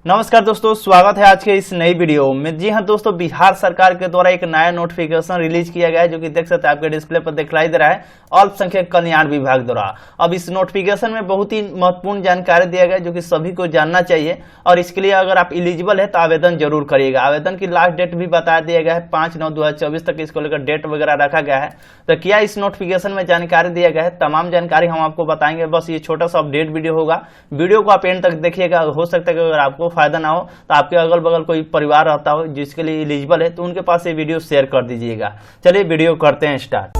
नमस्कार दोस्तों, स्वागत है आज के इस नई वीडियो में। जी हां दोस्तों, बिहार सरकार के द्वारा एक नया नोटिफिकेशन रिलीज किया गया है जो कि देख सकते हैं आपके डिस्प्ले पर दिखाई दे रहा है, अल्पसंख्यक कल्याण विभाग द्वारा। अब इस नोटिफिकेशन में बहुत ही महत्वपूर्ण जानकारी दिया गया है जो कि सभी को जानना चाहिए, और इसके लिए अगर आप एलिजिबल है तो आवेदन जरूर करिएगा। आवेदन की लास्ट डेट भी बता दिया गया है, 5/9/2024 तक इसको लेकर डेट वगैरह रखा गया है। तो क्या इस नोटिफिकेशन में जानकारी दिया गया है, तमाम जानकारी हम आपको बताएंगे। बस ये छोटा सा अपडेट वीडियो होगा, वीडियो को आप एंड तक देखिएगा। हो सकता है कि अगर आपको फायदा ना हो तो आपके अगल बगल कोई परिवार रहता हो जिसके लिए एलिजिबल है तो उनके पास ये वीडियो शेयर कर दीजिएगा। चलिए वीडियो करते हैं स्टार्ट।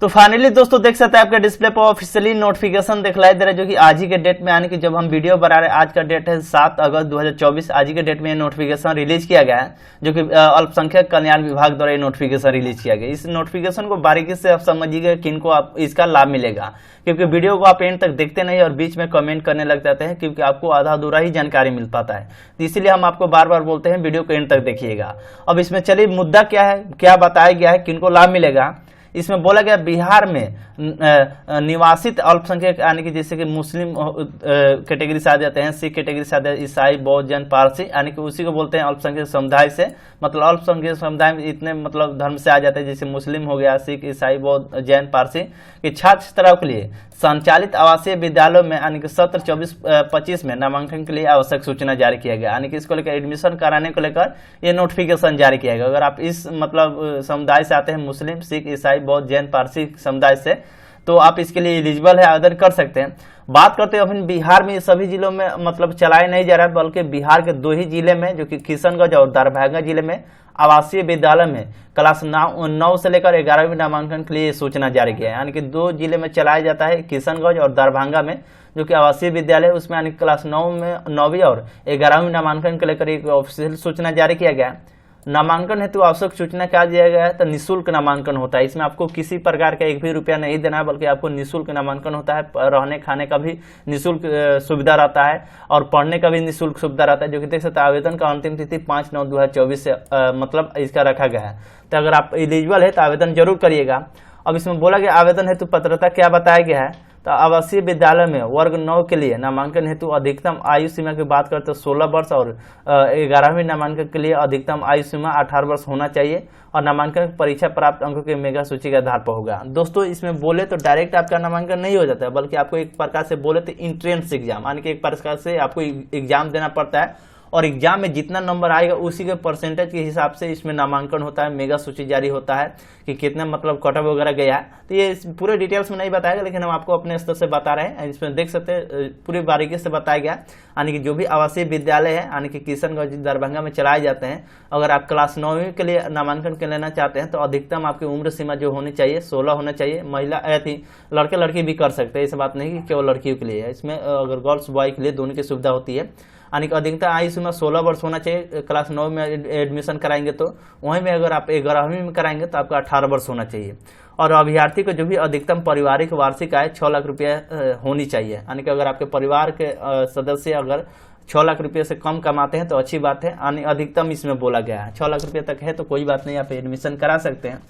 तो फाइनली दोस्तों देख सकते हैं आपके डिस्प्ले पर ऑफिशियली नोटिफिकेशन दिखलाई दे रहा है जो कि आज ही के डेट में, यानी कि जब हम वीडियो बना रहे हैं आज का डेट है 7 अगस्त 2024। आज ही के डेट में ये नोटिफिकेशन रिलीज किया गया है जो कि अल्पसंख्यक कल्याण विभाग द्वारा ये नोटिफिकेशन रिलीज किया गया। इस नोटिफिकेशन को बारीकी से आप समझिएगा किनको आप इसका लाभ मिलेगा, क्योंकि वीडियो को आप एंड तक देखते नहीं और बीच में कमेंट करने लग जाते हैं, क्योंकि आपको आधा अधूरा ही जानकारी मिल पाता है। तो इसीलिए हम आपको बार बार बोलते हैं वीडियो को एंड तक देखिएगा। अब इसमें चलिए मुद्दा क्या है, क्या बताया गया है, किनको लाभ मिलेगा। इसमें बोला गया बिहार में निवासित अल्पसंख्यक, यानी कि जैसे कि मुस्लिम कैटेगरी से आ जाते हैं, सिख कैटेगरी से आते हैं, ईसाई, बौद्ध, जैन, पारसी, यानी कि उसी को बोलते हैं अल्पसंख्यक समुदाय से। मतलब अल्पसंख्यक समुदाय में इतने मतलब धर्म से आ जाते हैं, जैसे मुस्लिम हो गया, सिख, ईसाई, बौद्ध, जैन, पारसी के छात्रों के लिए संचालित आवासीय विद्यालयों में यानी कि सत्र 24-25 में नामांकन के लिए आवश्यक सूचना जारी किया गया। यानी कि इसको लेकर एडमिशन कराने को लेकर ये नोटिफिकेशन जारी किया गया। अगर आप इस मतलब समुदाय से आते हैं, मुस्लिम, सिख, ईसाई, बौद्ध, जैन, पारसी समुदाय से, तो आप इसके लिए एलिजिबल है, आवेदन कर सकते हैं। बात करते हैं अपन बिहार में सभी जिलों में मतलब चलाया नहीं जा रहा है, बल्कि बिहार के 2 ही जिले में जो कि किशनगंज और दरभंगा जिले में आवासीय विद्यालय में क्लास 9 से लेकर 11वीं नामांकन के लिए सूचना जारी किया है। यानी कि 2 जिले में चलाया जाता है, किशनगंज और दरभंगा में जो कि आवासीय विद्यालय, उसमें यानी क्लास 9वीं और 11वीं नामांकन को लेकर एक ऑफिशियल सूचना जारी किया गया है। नामांकन हेतु आवश्यक सूचना क्या दिया गया है, तो निःशुल्क नामांकन होता है। इसमें आपको किसी प्रकार का 1 भी रुपया नहीं देना है, बल्कि आपको निःशुल्क नामांकन होता है। रहने खाने का भी निःशुल्क सुविधा रहता है और पढ़ने का भी निःशुल्क सुविधा रहता है, जो कि देख सकते हैं। आवेदन का अंतिम तिथि 5/9/2024 से मतलब इसका रखा गया है। तो अगर आप एलिजिबल है तो आवेदन जरूर करिएगा। अब इसमें बोला गया आवेदन हेतु पात्रता क्या बताया गया है, तो आवासीय विद्यालय में वर्ग 9 के लिए नामांकन हेतु अधिकतम आयु सीमा की बात करते हैं 16 वर्ष और 11वीं नामांकन के लिए अधिकतम आयु सीमा 18 वर्ष होना चाहिए, और नामांकन परीक्षा प्राप्त अंकों के मेगा सूची के आधार पर होगा। दोस्तों इसमें बोले तो डायरेक्ट आपका नामांकन नहीं हो जाता है, बल्कि आपको एक प्रकार से बोले तो इंट्रेंस एग्जाम, यानी कि एक प्रकार से आपको एग्जाम देना पड़ता है, और एग्जाम में जितना नंबर आएगा उसी के परसेंटेज के हिसाब से इसमें नामांकन होता है, मेगा सूची जारी होता है कि कितना मतलब कटअप वगैरह गया है। तो ये पूरे डिटेल्स में नहीं बताएगा, लेकिन हम आपको अपने स्तर से बता रहे हैं। इसमें देख सकते हैं पूरी बारीकी से बताया गया, यानी कि जो भी आवासीय विद्यालय है यानी कि किशनगंज, दरभंगा में चलाए जाते हैं, अगर आप क्लास 9वीं के लिए नामांकन के लेना चाहते हैं तो अधिकतम आपकी उम्र सीमा जो होनी चाहिए 16 होना चाहिए। महिला लड़के लड़की भी कर सकते हैं, ऐसी बात नहीं कि केवल लड़कियों के लिए है। इसमें अगर गर्ल्स बॉय के लिए दोनों की सुविधा होती है। यानी कि अधिकतम आयु सीमा 16 वर्ष होना चाहिए क्लास 9 में एडमिशन कराएंगे तो, वहीं में अगर आप 11वीं में कराएंगे तो आपका 18 वर्ष होना चाहिए। और अभ्यर्थी को जो भी अधिकतम पारिवारिक वार्षिक आय 6 लाख रुपया होनी चाहिए। यानी कि अगर आपके परिवार के सदस्य अगर 6 लाख रुपये से कम कमाते हैं तो अच्छी बात है, यानी अधिकतम इसमें बोला गया है 6 लाख रुपये तक है तो कोई बात नहीं, आप एडमिशन करा सकते हैं।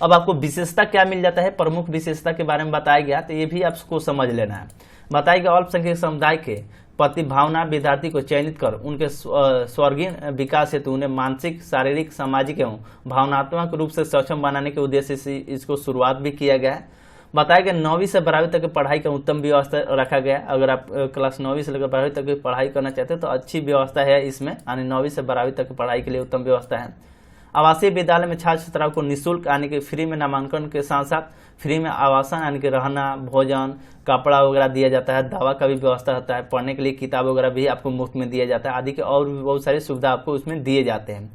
अब आपको विशेषता क्या मिल जाता है, प्रमुख विशेषता के बारे में बताया गया, तो ये भी आपको समझ लेना है। बताया गया अल्पसंख्यक समुदाय के प्रतिभावना विद्यार्थी को चयनित कर उनके स्वर्गीय विकास हेतु उन्हें मानसिक, शारीरिक, सामाजिक एवं भावनात्मक रूप से सक्षम बनाने के उद्देश्य से इसको शुरुआत भी किया गया है। बताया गया 9वीं से 12वीं तक की पढ़ाई का उत्तम व्यवस्था रखा गया। अगर आप क्लास 9वीं से लेकर 12वीं तक की पढ़ाई करना चाहते हैं तो अच्छी व्यवस्था है इसमें, यानी 9वीं से 12वीं तक की पढ़ाई के लिए उत्तम व्यवस्था है। आवासीय विद्यालय में छात्र छात्राओं को निःशुल्क यानी कि फ्री में नामांकन के साथ साथ फ्री में आवासन यानी कि रहना, भोजन, कपड़ा वगैरह दिया जाता है। दवा का भी व्यवस्था होता है, पढ़ने के लिए किताब वगैरह भी आपको मुफ्त में दिया जाता है, आदि के और भी बहुत सारी सुविधा आपको उसमें दिए जाते हैं।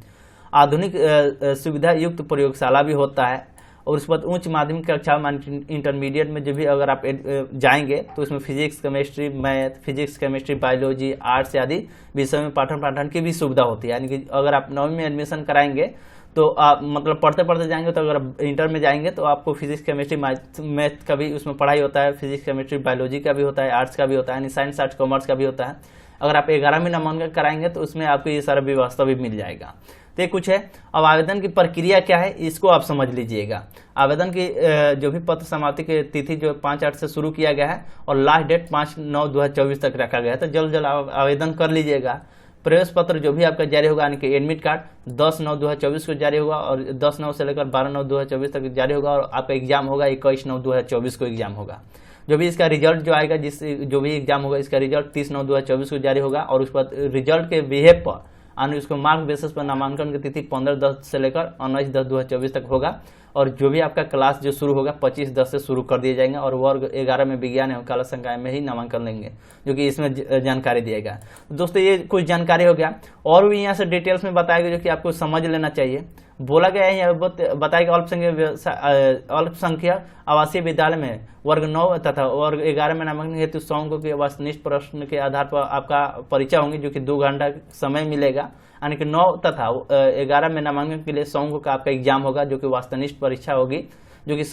आधुनिक सुविधा युक्त प्रयोगशाला भी होता है, और उसके बाद उच्च माध्यमिक कक्षा इंटरमीडिएट में जो भी अगर आप जाएंगे तो उसमें physics, chemistry, math, physics, chemistry, biology, arts आदि विषयों में पाठन की भी सुविधा होती है। यानी कि अगर आप 9वीं में एडमिशन कराएंगे तो आप मतलब पढ़ते पढ़ते जाएंगे, तो अगर इंटर में जाएंगे तो आपको फिजिक्स, केमिस्ट्री, मैथ का भी उसमें पढ़ाई होता है, फिजिक्स, केमिस्ट्री, बायोलॉजी का भी होता है, आर्ट्स का भी होता है, यानी साइंस, आर्ट्स, कॉमर्स का भी होता है। अगर आप 11वें नामांकन कराएंगे तो उसमें आपको ये सारा व्यवस्था भी मिल जाएगा। तो ये कुछ है। अब आवेदन की प्रक्रिया क्या है इसको आप समझ लीजिएगा। आवेदन की जो भी पत्र समाप्ति की तिथि जो 5/8 से शुरू किया गया है और लास्ट डेट 5/9/2024 तक रखा गया है, तो जल्द जल्द आवेदन कर लीजिएगा। प्रवेश पत्र जो भी आपका जारी होगा यानी कि एडमिट कार्ड 10/9/2024 को जारी होगा और 10/9 से लेकर 12/9/2024 तक जारी होगा और आपका एग्जाम होगा 21/9/2024 को एग्जाम होगा। जो भी इसका रिजल्ट जो आएगा जो भी एग्जाम होगा इसका रिजल्ट 30/9/2024 को जारी होगा और उस पर रिजल्ट के बिहेव पर यानी उसको मार्क बेसिस पर नामांकन की तिथि 15/10 से लेकर 19/10/2024 तक होगा और जो भी आपका क्लास जो शुरू होगा 25/10 से शुरू कर दिए जाएंगे और वर्ग 11 में विज्ञान एवं कला संकाय में ही नामांकन लेंगे, जो कि इसमें जानकारी दिएगा। तो दोस्तों ये कुछ जानकारी हो गया और भी यहाँ से डिटेल्स में बताया गया जो कि आपको समझ लेना चाहिए। बोला गया है यहाँ बताएगा अल्पसंख्यक आवासीय विद्यालय में वर्ग 9 तथा वर्ग 11 में नामांकन हेतु 100 अंकों के वस्तुनिष्ठ प्रश्न के आधार पर आपका परीक्षा होंगी, जो कि 2 घंटा समय मिलेगा। यानी कि 9 तथा 11 में नामांकन के लिए 100 अंकों का आपका एग्जाम होगा, जो कि वस्तुनिष्ठ परीक्षा होगी, जो कि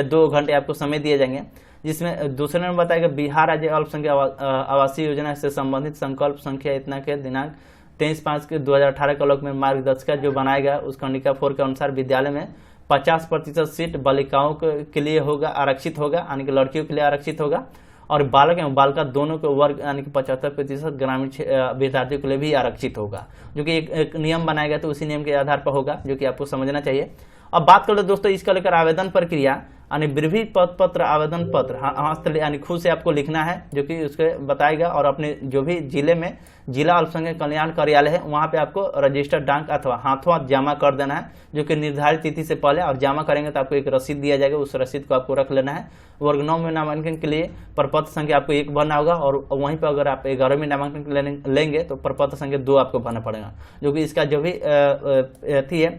2 घंटे आपको समय दिए जाएंगे। जिसमें दूसरे नंबर बताएगा बिहार राज्य अल्पसंख्यक आवासीय योजना से संबंधित संकल्प संख्या इतना के दिनांक 23/5/2018 के आलोक में मार्गदर्शिका जो बनाया गया उस खंडिका 4 के अनुसार विद्यालय में 50% सीट बालिकाओं के लिए होगा, आरक्षित होगा, यानी कि लड़कियों के लिए आरक्षित होगा और बालक एवं बालिका दोनों के वर्ग यानी कि 75% ग्रामीण विद्यार्थियों के लिए भी आरक्षित होगा, जो कि एक नियम बनाया गया तो उसी नियम के आधार पर होगा, जो कि आपको समझना चाहिए। अब बात कर लो दोस्तों इसका लेकर आवेदन प्रक्रिया यानी विधि पत्र आवेदन पत्र हस्त यानी खुद से आपको लिखना है, जो कि उसके बताएगा और अपने जो भी जिले में जिला अल्पसंख्यक कल्याण कार्यालय है वहां पे आपको रजिस्टर्ड डाक अथवा हाथों हाथ जमा कर देना है, जो कि निर्धारित तिथि से पहले, और जमा करेंगे तो आपको एक रसीद दिया जाएगा, उस रसीद को आपको रख लेना है। वर्ग 9 में नामांकन के लिए प्रपत्र संख्या आपको 1 भरना होगा और वहीं पर अगर आप 11वें नामांकन लेंगे तो प्रपत्र संख्या 2 आपको भरना पड़ेगा, जो कि इसका जो भी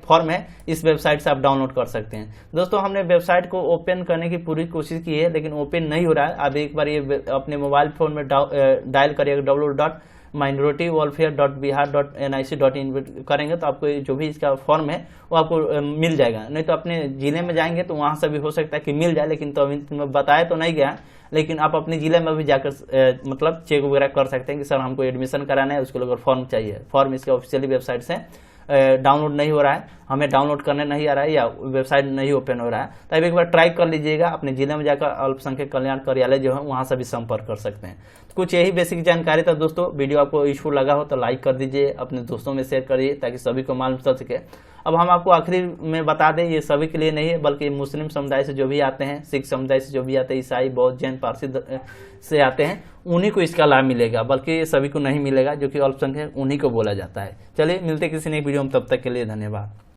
फॉर्म है इस वेबसाइट से आप डाउनलोड कर सकते हैं। दोस्तों हमने वेबसाइट को ओपन करने की पूरी कोशिश की है लेकिन ओपन नहीं हो रहा है। अब एक बार ये अपने मोबाइल फोन में डायल करिएगा www.minority-welfare.bihar.nic.in करेंगे तो आपको जो भी इसका फॉर्म है वो आपको मिल जाएगा। नहीं तो अपने जिले में जाएंगे तो वहां से भी हो सकता है कि मिल जाए, लेकिन तो अभी बताया तो नहीं गया, लेकिन आप अपने जिले में भी जाकर मतलब चेक वगैरह कर सकते हैं कि सर हमको एडमिशन कराना है, उसको लेकर फॉर्म चाहिए। फॉर्म इसका ऑफिशियली वेबसाइट से डाउनलोड नहीं हो रहा है, हमें डाउनलोड करने नहीं आ रहा है या वेबसाइट नहीं ओपन हो रहा है, तो अब एक बार ट्राई कर लीजिएगा। अपने जिले में जाकर अल्पसंख्यक कल्याण कार्यालय जो है वहां से भी संपर्क कर सकते हैं। तो कुछ यही बेसिक जानकारी था दोस्तों। वीडियो आपको यूजफुल लगा हो तो लाइक कर दीजिए, अपने दोस्तों में शेयर करिए ताकि सभी को मालूम चल सके। अब हम आपको आखिरी में बता दें ये सभी के लिए नहीं है, बल्कि मुस्लिम समुदाय से जो भी आते हैं, सिख समुदाय से जो भी आते हैं, ईसाई बौद्ध जैन पारसी से आते हैं, उन्हीं को इसका लाभ मिलेगा, बल्कि ये सभी को नहीं मिलेगा, जो कि अल्पसंख्यक उन्हीं को बोला जाता है। चलिए मिलते किसी नई वीडियो में, तब तक के लिए धन्यवाद।